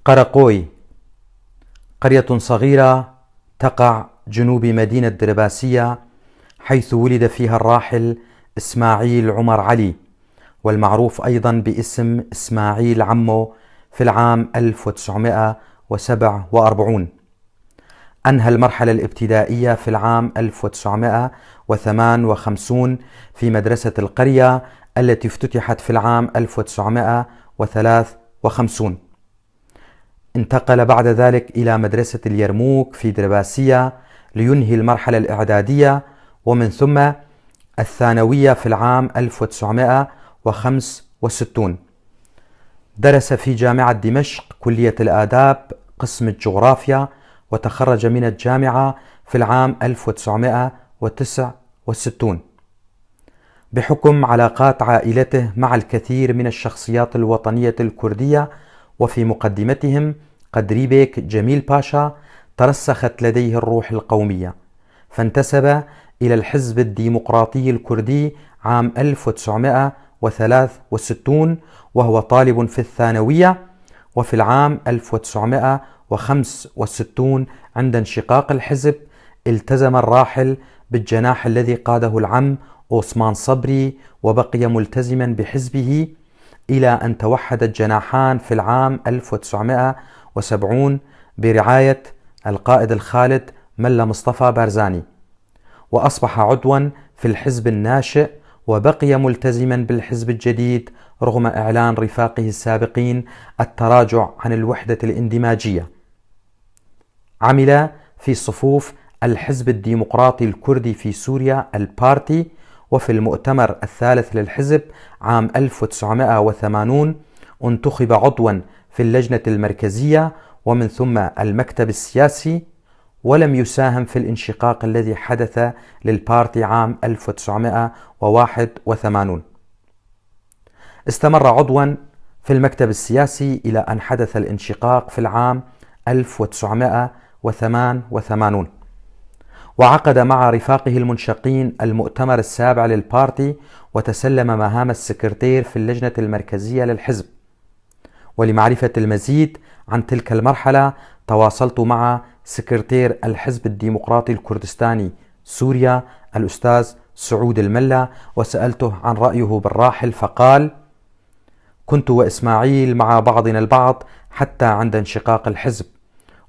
قرقوي قرية صغيرة تقع جنوب مدينة درباسية، حيث ولد فيها الراحل إسماعيل عمر علي، والمعروف أيضا باسم إسماعيل عمو، في العام 1947. أنهى المرحلة الابتدائية في العام 1958 في مدرسة القرية التي افتتحت في العام 1953. انتقل بعد ذلك إلى مدرسة اليرموك في درباسية لينهي المرحلة الإعدادية، ومن ثم الثانوية في العام 1965. درس في جامعة دمشق كلية الآداب قسم الجغرافيا، وتخرج من الجامعة في العام 1969. بحكم علاقات عائلته مع الكثير من الشخصيات الوطنية الكردية، وفي مقدمتهم قدريبك جميل باشا، ترسخت لديه الروح القومية، فانتسب إلى الحزب الديمقراطي الكردي عام 1963 وهو طالب في الثانوية. وفي العام 1965 عند انشقاق الحزب التزم الراحل بالجناح الذي قاده العم عثمان صبري، وبقي ملتزما بحزبه إلى أن توحد الجناحان في العام 1970 برعاية القائد الخالد ملا مصطفى بارزاني، وأصبح عضوا في الحزب الناشئ، وبقي ملتزما بالحزب الجديد رغم إعلان رفاقه السابقين التراجع عن الوحدة الاندماجية. عمل في صفوف الحزب الديمقراطي الكردي في سوريا البارتي، وفي المؤتمر الثالث للحزب عام 1980 انتخب عضوا في اللجنة المركزية ومن ثم المكتب السياسي، ولم يساهم في الانشقاق الذي حدث للبارتي عام 1981. استمر عضوا في المكتب السياسي إلى أن حدث الانشقاق في العام 1988، وعقد مع رفاقه المنشقين المؤتمر السابع للبارتي، وتسلم مهام السكرتير في اللجنة المركزية للحزب. ولمعرفة المزيد عن تلك المرحلة تواصلت مع سكرتير الحزب الديمقراطي الكردستاني سوريا الأستاذ سعود الملا، وسألته عن رأيه بالراحل، فقال: كنت وإسماعيل مع بعضنا البعض حتى عند انشقاق الحزب،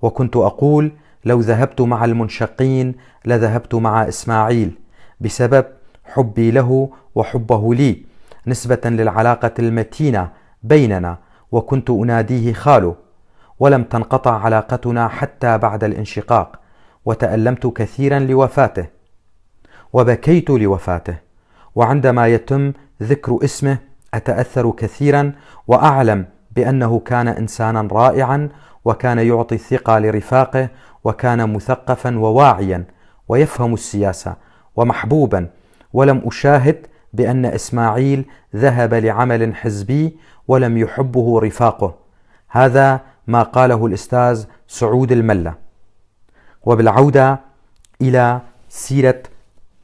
وكنت أقول لو ذهبت مع المنشقين لذهبت مع إسماعيل بسبب حبي له وحبه لي، نسبة للعلاقة المتينة بيننا، وكنت أناديه خالو، ولم تنقطع علاقتنا حتى بعد الانشقاق، وتألمت كثيرا لوفاته وبكيت لوفاته، وعندما يتم ذكر اسمه أتأثر كثيرا، وأعلم بأنه كان إنسانا رائعا، وكان يعطي الثقة لرفاقه، وكان مثقفا وواعيا ويفهم السياسة ومحبوبا، ولم أشاهد بأن إسماعيل ذهب لعمل حزبي ولم يحبه رفاقه. هذا ما قاله الأستاذ سعود الملا. وبالعودة إلى سيرة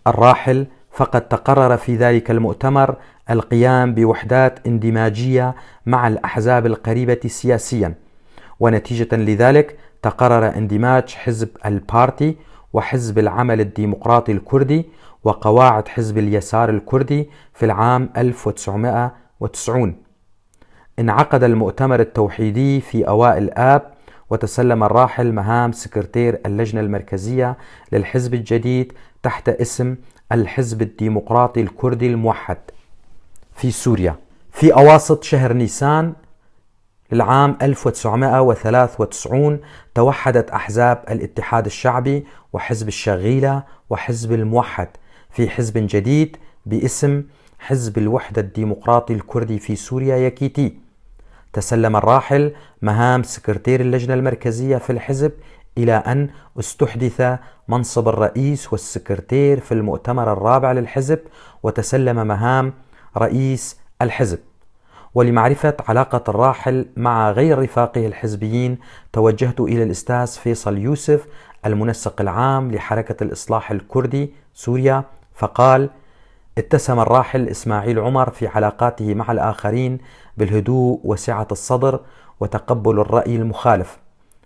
الراحل، فقد تقرر في ذلك المؤتمر القيام بوحدات اندماجية مع الأحزاب القريبة سياسيا، ونتيجة لذلك تقرر اندماج حزب البارتي وحزب العمل الديمقراطي الكردي وقواعد حزب اليسار الكردي في العام 1990. انعقد المؤتمر التوحيدي في أوائل آب، وتسلم الراحل مهام سكرتير اللجنة المركزية للحزب الجديد تحت اسم الحزب الديمقراطي الكردي الموحد في سوريا. في أواسط شهر نيسان للعام 1993 توحدت أحزاب الاتحاد الشعبي وحزب الشغيلة وحزب الموحد في حزب جديد باسم حزب الوحدة الديمقراطي الكردي في سوريا يكيتي. تسلم الراحل مهام سكرتير اللجنة المركزية في الحزب إلى أن استحدث منصب الرئيس والسكرتير في المؤتمر الرابع للحزب، وتسلم مهام رئيس الحزب. ولمعرفة علاقة الراحل مع غير رفاقه الحزبيين توجهت إلى الأستاذ فيصل يوسف المنسق العام لحركة الإصلاح الكردي سوريا، فقال: اتسم الراحل إسماعيل عمر في علاقاته مع الآخرين بالهدوء وسعة الصدر وتقبل الرأي المخالف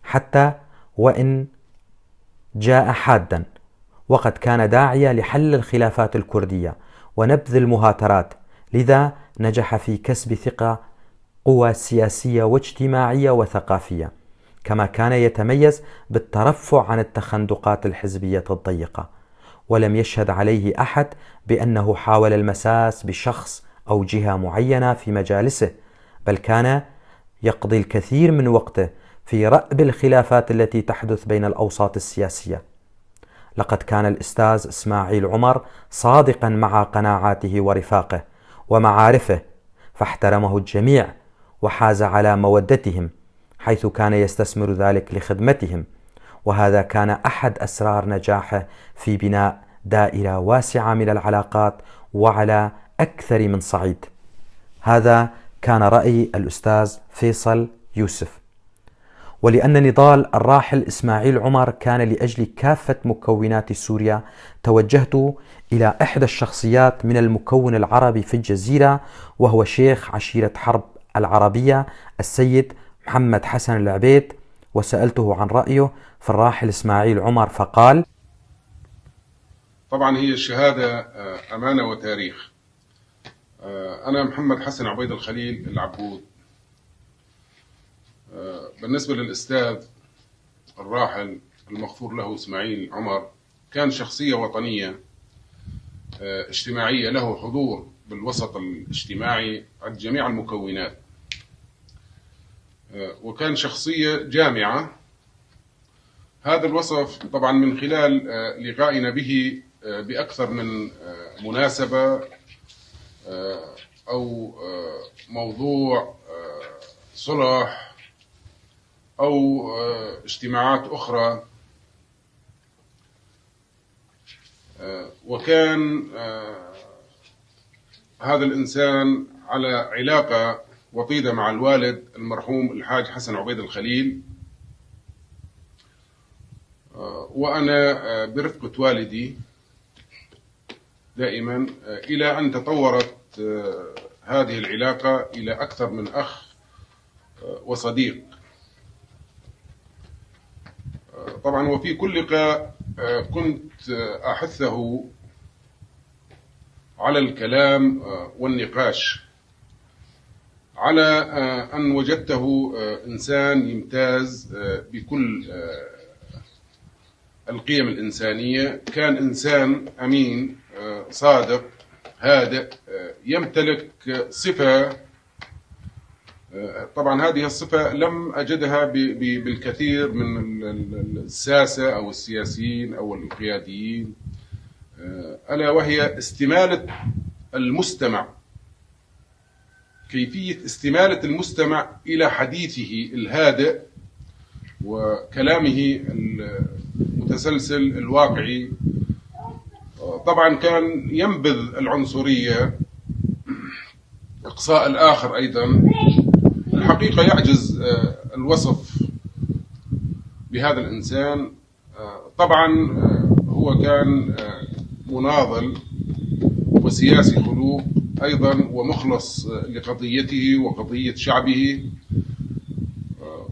حتى وإن جاء حادا، وقد كان داعية لحل الخلافات الكردية ونبذ المهاترات، لذا نجح في كسب ثقة قوى سياسية واجتماعية وثقافية، كما كان يتميز بالترفع عن التخندقات الحزبية الضيقة، ولم يشهد عليه أحد بأنه حاول المساس بشخص أو جهة معينة في مجالسه، بل كان يقضي الكثير من وقته في رأب الخلافات التي تحدث بين الأوساط السياسية. لقد كان الأستاذ إسماعيل عمر صادقا مع قناعاته ورفاقه ومعارفه، فاحترمه الجميع وحاز على مودتهم، حيث كان يستثمر ذلك لخدمتهم، وهذا كان أحد أسرار نجاحه في بناء دائرة واسعة من العلاقات وعلى أكثر من صعيد. هذا كان رأي الأستاذ فيصل يوسف. ولأن نضال الراحل إسماعيل عمر كان لأجل كافة مكونات سوريا، توجهت إلى إحدى الشخصيات من المكون العربي في الجزيرة، وهو شيخ عشيرة حرب العربية السيد محمد حسن العبيد، وسألته عن رأيه في الراحل إسماعيل عمر، فقال: طبعا هي الشهادة أمانة وتاريخ. أنا محمد حسن عبيد الخليل العبود. بالنسبة للأستاذ الراحل المغفور له إسماعيل عمر، كان شخصية وطنية اجتماعية، له حضور بالوسط الاجتماعي عند جميع المكونات، وكان شخصية جامعة. هذا الوصف طبعا من خلال لقائنا به بأكثر من مناسبة أو موضوع صلح أو اجتماعات أخرى، وكان هذا الإنسان على علاقة وطيدة مع الوالد المرحوم الحاج حسن عبيد الخليل، وأنا برفقة والدي دائما، إلى أن تطورت هذه العلاقة إلى أكثر من أخ وصديق. طبعا وفي كل لقاء كنت أحثه على الكلام والنقاش، على أن وجدته إنسان يمتاز بكل القيم الإنسانية، كان إنسان أمين صادق هادئ، يمتلك صفة، طبعا هذه الصفة لم أجدها بالكثير من الساسة أو السياسيين أو القياديين، ألا وهي استمالة المستمع، كيفية استمالة المستمع إلى حديثه الهادئ وكلامه المتسلسل الواقعي. طبعا كان ينبذ العنصرية، إقصاء الآخر أيضا. الحقيقة يعجز الوصف بهذا الإنسان. طبعا هو كان مناضل وسياسي خلوق أيضا، ومخلص لقضيته وقضية شعبه.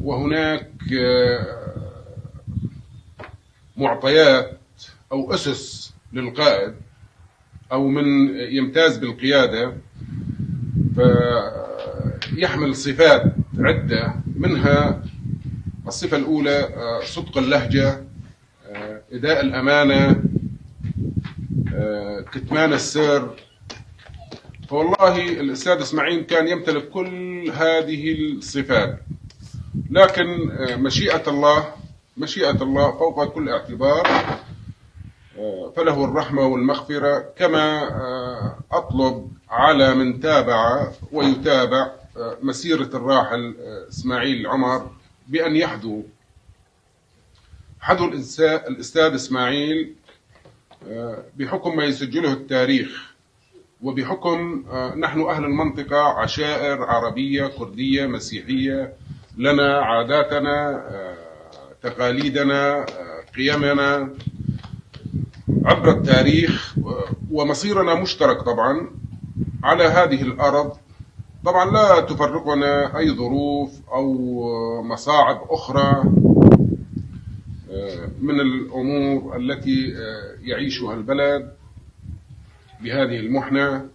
وهناك معطيات أو أسس للقائد أو من يمتاز بالقيادة، فيحمل صفات عدة، منها الصفة الأولى صدق اللهجة، إداء الأمانة، كتمان السر. فوالله الأستاذ إسماعيل كان يمتلك كل هذه الصفات، لكن مشيئة الله فوق كل اعتبار، فله الرحمة والمغفرة. كما أطلب على من تابع ويتابع مسيرة الراحل إسماعيل عمر بأن يحذو الأستاذ إسماعيل بحكم ما يسجله التاريخ، وبحكم نحن أهل المنطقة عشائر عربية كردية مسيحية، لنا عاداتنا، تقاليدنا، قيمنا. عبر التاريخ، ومصيرنا مشترك طبعا على هذه الأرض. طبعا لا تفرقنا أي ظروف أو مصاعب أخرى من الأمور التي يعيشها البلد بهذه المحنة.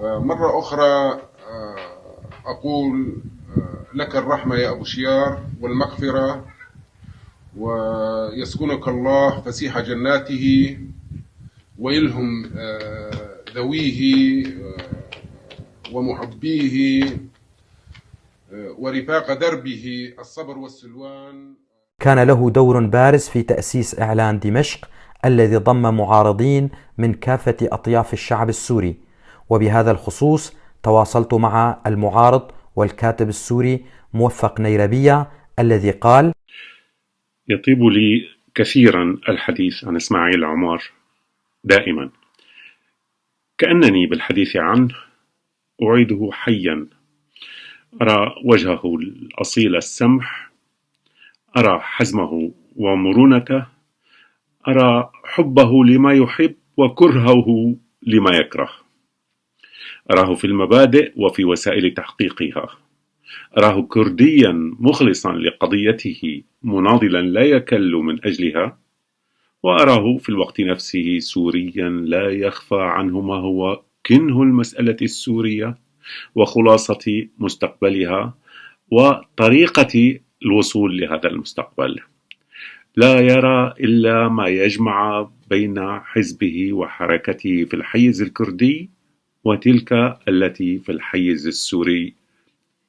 مرة أخرى أقول لك الرحمة يا أبو شيار والمغفرة، ويسكنك الله فسيح جناته، ويلهم ذويه ومحبيه ورفاق دربه الصبر والسلوان. كان له دور بارز في تأسيس إعلان دمشق الذي ضم معارضين من كافة أطياف الشعب السوري. وبهذا الخصوص تواصلت مع المعارض والكاتب السوري موفق نيربية الذي قال: يطيب لي كثيرا الحديث عن إسماعيل عمار دائما، كأنني بالحديث عنه أعيده حيا. أرى وجهه الأصيل السمح، أرى حزمه ومرونته، أرى حبه لما يحب وكرهه لما يكره. أراه في المبادئ وفي وسائل تحقيقها. أراه كرديا مخلصا لقضيته مناضلا لا يكل من أجلها، وأراه في الوقت نفسه سوريا لا يخفى عنه ما هو كنه المسألة السورية وخلاصة مستقبلها وطريقة الوصول لهذا المستقبل. لا يرى إلا ما يجمع بين حزبه وحركته في الحيز الكردي وتلك التي في الحيز السوري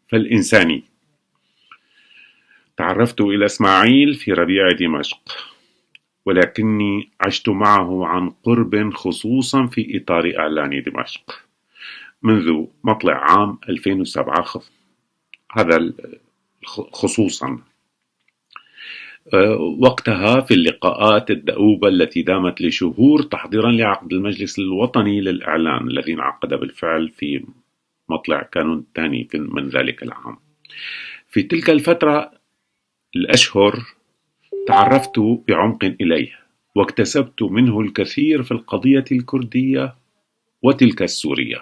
فالإنساني. تعرفت إلى إسماعيل في ربيع دمشق، ولكني عشت معه عن قرب خصوصا في إطار إعلان دمشق منذ مطلع عام 2007 هذا خصوصا. وقتها في اللقاءات الدؤوبة التي دامت لشهور تحضيرا لعقد المجلس الوطني للإعلان الذي انعقد بالفعل في مطلع كانون الثاني من ذلك العام. في تلك الفترة الأشهر تعرفت بعمق إليه، واكتسبت منه الكثير في القضية الكردية وتلك السورية،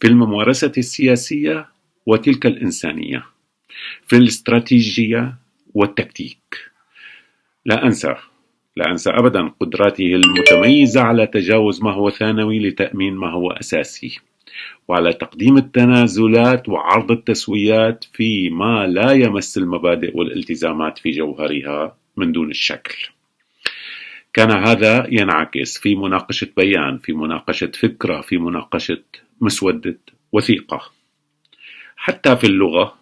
في الممارسة السياسية وتلك الإنسانية، في الاستراتيجية والتكتيك. لا أنسى أبدا قدراته المتميزة على تجاوز ما هو ثانوي لتأمين ما هو أساسي، وعلى تقديم التنازلات وعرض التسويات فيما لا يمس المبادئ والالتزامات في جوهرها من دون الشكل. كان هذا ينعكس في مناقشة بيان، في مناقشة فكرة، في مناقشة مسودة وثيقة. حتى في اللغة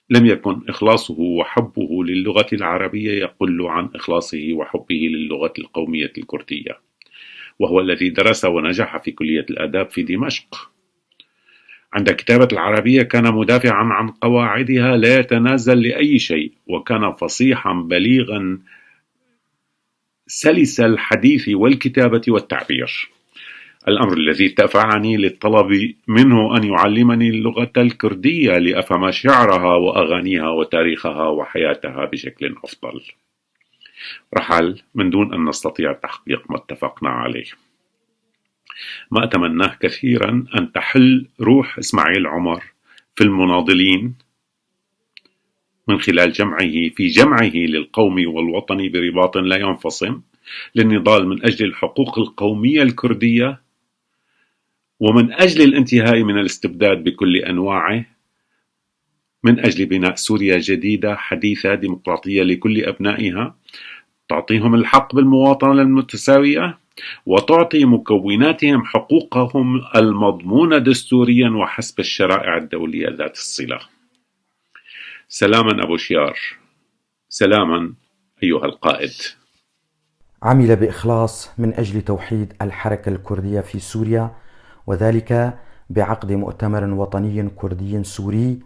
لم يكن إخلاصه وحبه للغة العربية يقل عن إخلاصه وحبه للغة القومية الكردية، وهو الذي درس ونجح في كلية الآداب في دمشق. عند كتابة العربية كان مدافعا عن قواعدها لا يتنازل لأي شيء، وكان فصيحا بليغا سلس الحديث والكتابة والتعبير، الأمر الذي دفعني للطلب منه أن يعلمني اللغة الكردية لأفهم شعرها وأغانيها وتاريخها وحياتها بشكل أفضل. رحل من دون أن نستطيع تحقيق ما اتفقنا عليه. ما أتمناه كثيرا أن تحل روح إسماعيل عمر في المناضلين من خلال جمعه للقوم والوطن برباط لا ينفصم للنضال من أجل الحقوق القومية الكردية، ومن أجل الانتهاء من الاستبداد بكل أنواعه، من أجل بناء سوريا جديدة حديثة ديمقراطية لكل أبنائها، تعطيهم الحق بالمواطنة المتساوية، وتعطي مكوناتهم حقوقهم المضمونة دستوريا وحسب الشرائع الدولية ذات الصلة. سلاما أبو شيار، سلاما أيها القائد. عمل بإخلاص من أجل توحيد الحركة الكردية في سوريا، وذلك بعقد مؤتمر وطني كردي سوري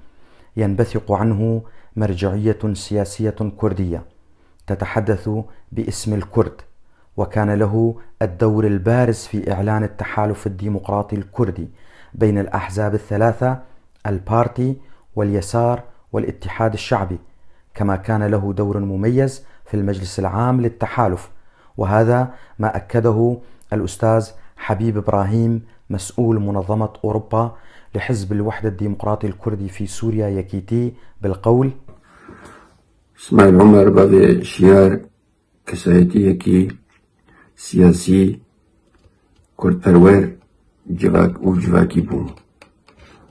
ينبثق عنه مرجعية سياسية كردية تتحدث باسم الكرد، وكان له الدور البارز في إعلان التحالف الديمقراطي الكردي بين الأحزاب الثلاثة، البارتي واليسار والاتحاد الشعبي، كما كان له دور مميز في المجلس العام للتحالف، وهذا ما أكده الأستاذ حبيب إبراهيم مسؤول منظمة أوروبا لحزب الوحدة الديمقراطي الكردي في سوريا يكيتي بالقول: اسماعيل عمر بابي شيار كسايتي سياسي كرد پرور جواکی بوم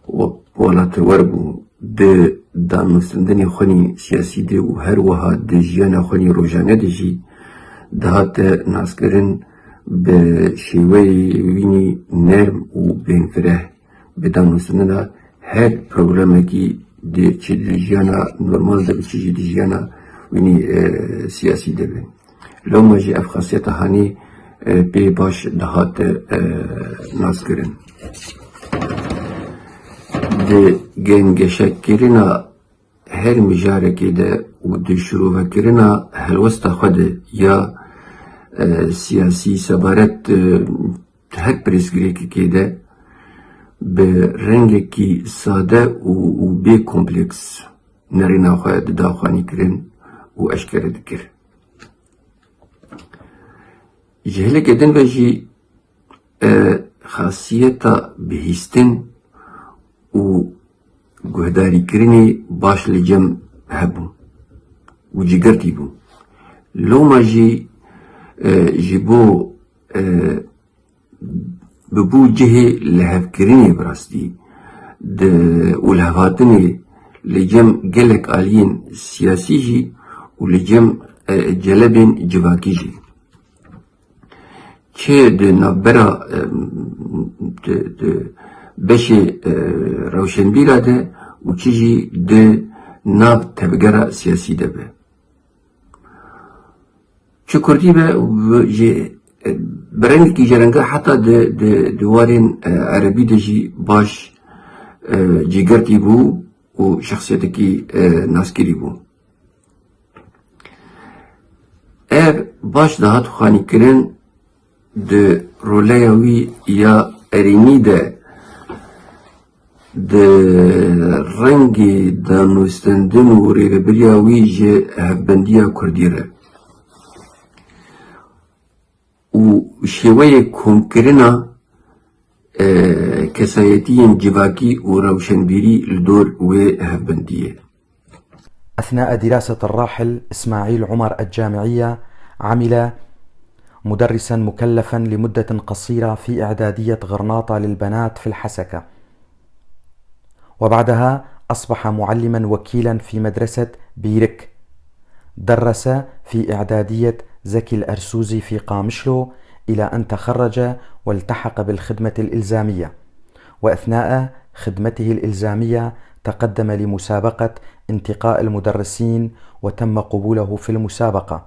و ولاتور بوم ده دانستندنی خونی سیاسی ده و هر وها ده جیان خونی روزانه ده جی دهات ناسکرین به شیوهی وینی نرم و بینفره به دانستندن هر پروگرامی که ده چه ده جیانا نرمال ده چه ده جیانا وینی سیاسی ده بین لو ماجی افخاصیت هانی پی باش دهات ناسکرین ده گنگشک کرینا هر مجارکی ده و ده شروع کرینا هلوستا خود یا سیاسی سبارت هر پریسگریکی که ده به رنگی که ساده و بی کمپلکس نرینا خواهد داخوانی کرن و اشکر دکر جهله کدن و جی خاصیتا بهیستن و گهداری کرنی باش لجم هبون و جگرتی بون لو ما جبو ببو جهه لهف کرنی براستی و لهفاتنی لجم گلک آلین سیاسی جی و لجم جلبین جواکی جی چه ده نبرا بشه روشنبیره ده و چیجی ده ناب تبگره سیاسی ده به چه کردی به برنگ کی جرنگه حتی دوارین عربی ده جی باش جیگرتی بو و شخصیت کی ناسکری بو باش دهات خانی کرن ده رولیوی یا ارینی ده رنگی دانستندن و ریبریاوی جه هفبندیا کردیره و شیوه کمکرنا کسایتین جواکی و روشنبیری لدور و هفبندیه. أثناء دراسة الراحل إسماعيل عمر الجامعية عمل مدرسا مكلفا لمدة قصيرة في إعدادية غرناطة للبنات في الحسكة، وبعدها أصبح معلما وكيلا في مدرسة بيرك. درس في إعدادية زكي الأرسوزي في قامشلو إلى أن تخرج والتحق بالخدمة الإلزامية، وأثناء خدمته الإلزامية تقدم لمسابقة انتقاء المدرسين وتم قبوله في المسابقة.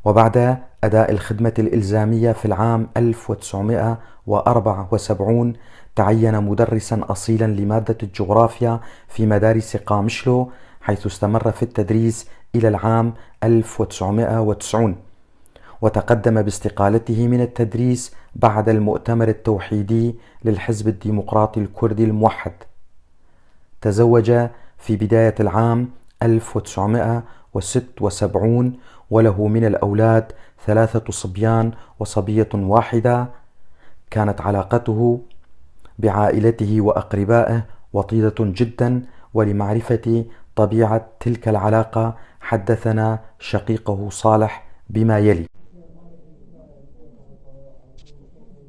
وبعد أداء الخدمة الإلزامية في العام 1974 تعين مدرسا أصيلا لمادة الجغرافيا في مدارس قامشلو، حيث استمر في التدريس إلى العام 1990، وتقدم باستقالته من التدريس بعد المؤتمر التوحيدي للحزب الديمقراطي الكردي الموحد. تزوج في بداية العام 1976 وله من الأولاد 3 صبيان وصبية واحدة. كانت علاقته بعائلته وأقربائه وطيدة جدا، ولمعرفة طبيعة تلك العلاقة حدثنا شقيقه صالح بما يلي.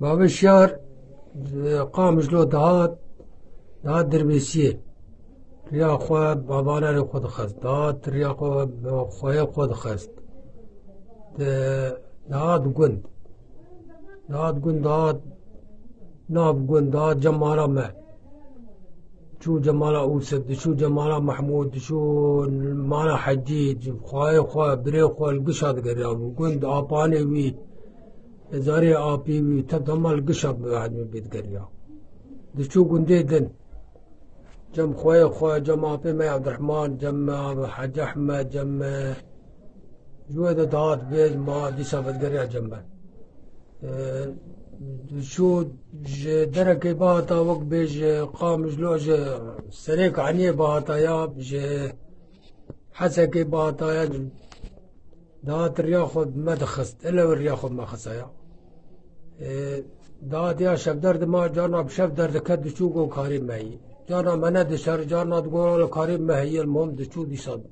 باب الشهر قام جلو دهات دربيسيه ريا خو بابانا ري خود خست دهات ريا خويا خود خست دهات گند دهات ناب گند دهات جمالا ما شو جمالا أوسد شو جمالا محمود شو مالا حجيج خويا بري خو القشاد قريب گند آباني وي زاري آبي وي تدمال القشاد بعد من بيت قريب دشو گندي دن جم خويا جم آبي ما عبد الرحمن جم حج أحمد جم جويدة دهات بيج ما دي سابت قريب جنبه شو دركي باتا وقت بيج قام جلوج سريك عني باتا يا بيج حسكي باتا يا دات الرياخد ما دخست إلا والرياخد ما خسايا دات يا شف درد ما جانا بشف درد كد شوقو كريم ماهي جانا منا دشار جانا تقول كريم ماهي المهم دشو دي صد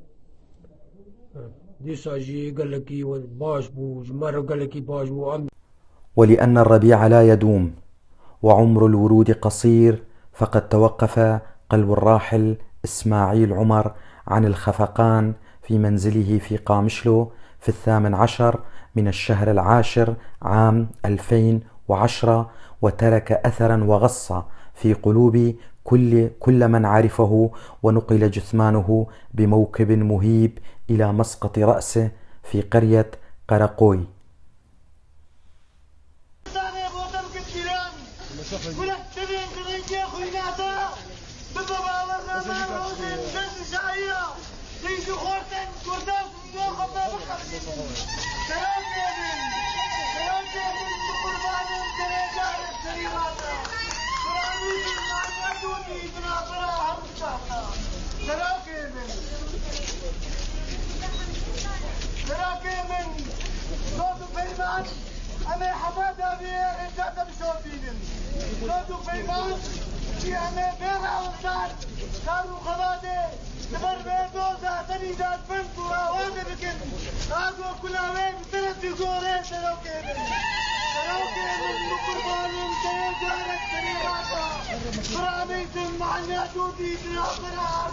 دي ساجي قال لك باش بو مرة قال لك باش بو ولأن الربيع لا يدوم وعمر الورود قصير، فقد توقف قلب الراحل إسماعيل عمر عن الخفقان في منزله في قامشلو في 18 من الشهر العاشر عام 2010، وترك أثرا وغصة في قلوب كل من عرفه، ونقل جثمانه بموكب مهيب إلى مسقط رأسه في قرية قرقوي. أنا حمادة بإنجاز بشوفين صوتو فيمان في أنا بيرع وصار صاروا خلاده نبر بيدوزا تريدات بنت وراوانة بكن هادو كلها وين بثلاث جورين تلوكين مقربانين تيجارك تريداتا فراميتم مع النادودي بناظرها